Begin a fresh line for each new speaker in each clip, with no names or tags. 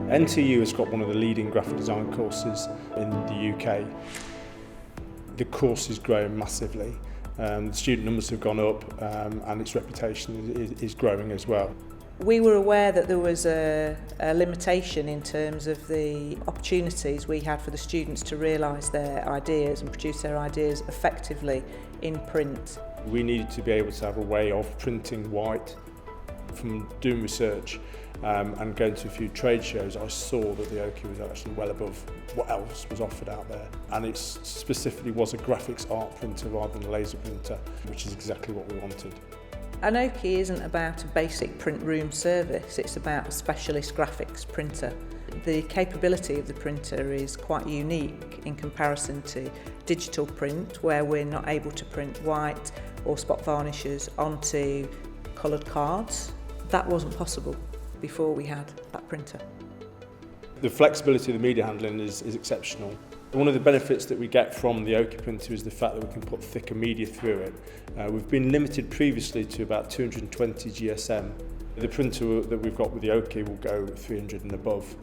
NTU has got one of the leading graphic design courses in the UK. The course is growing massively. The student numbers have gone up and its reputation is growing as well.
We were aware that there was a limitation in terms of the opportunities we had for the students to realise their ideas and produce their ideas effectively in print.
We needed to be able to have a way of printing white. From doing research and going to a few trade shows, I saw that the Oki was actually well above what else was offered out there. And it specifically was a graphics art printer rather than a laser printer, which is exactly what we wanted.
An Oki isn't about a basic print room service, it's about a specialist graphics printer. The capability of the printer is quite unique in comparison to digital print, where we're not able to print white or spot varnishes onto coloured cards. That wasn't possible before we had that printer.
The flexibility of the media handling is exceptional. One of the benefits that we get from the Oki printer is the fact that we can put thicker media through it. We've been limited previously to about 220 GSM. The printer that we've got with the Oki will go 300 and above.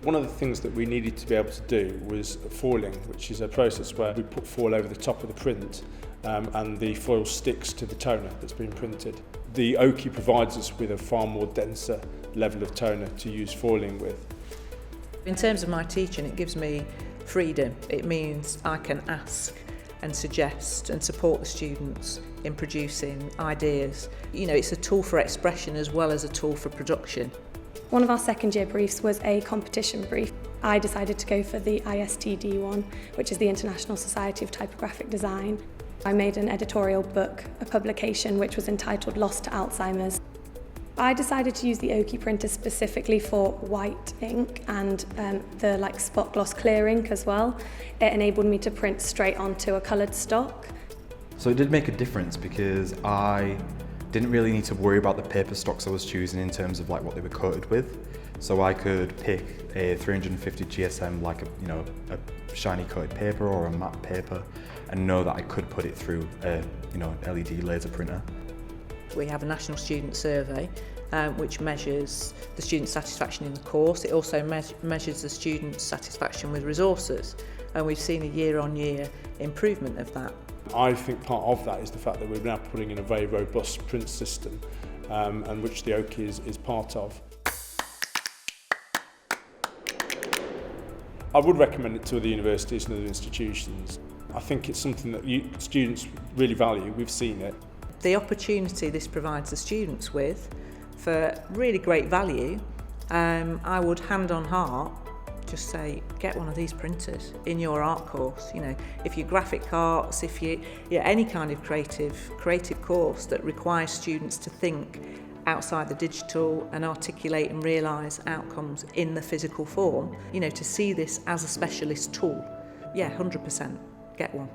One of the things that we needed to be able to do was foiling, which is a process where we put foil over the top of the print and the foil sticks to the toner that's been printed. The Oki provides us with a far more denser level of toner to use foiling with.
In terms of my teaching, it gives me freedom. It means I can ask and suggest and support the students in producing ideas. You know, it's a tool for expression as well as a tool for production.
One of our second year briefs was a competition brief. I decided to go for the ISTD one, which is the International Society of Typographic Design. I made an editorial book, a publication which was entitled Lost to Alzheimer's. I decided to use the Oki printer specifically for white ink and the spot gloss clear ink as well. It enabled me to print straight onto a coloured stock.
So it did make a difference because I didn't really need to worry about the paper stocks I was choosing in terms of what they were coated with. So I could pick a 350 GSM a shiny coated paper or a matte paper and know that I could put it through a LED laser printer.
We have a national student survey which measures the student satisfaction in the course. It also measures the student's satisfaction with resources, and we've seen a year-on-year improvement of that.
I think part of that is the fact that we're now putting in a very robust print system and which the Oki is part of. I would recommend it to other universities and other institutions. I think it's something that students really value. We've seen it.
The opportunity this provides the students with for really great value, I would hand on heart just say, get one of these printers in your art course. You know, if you're graphic arts, if you any kind of creative course that requires students to think outside the digital and articulate and realise outcomes in the physical form, to see this as a specialist tool, 100%, get one.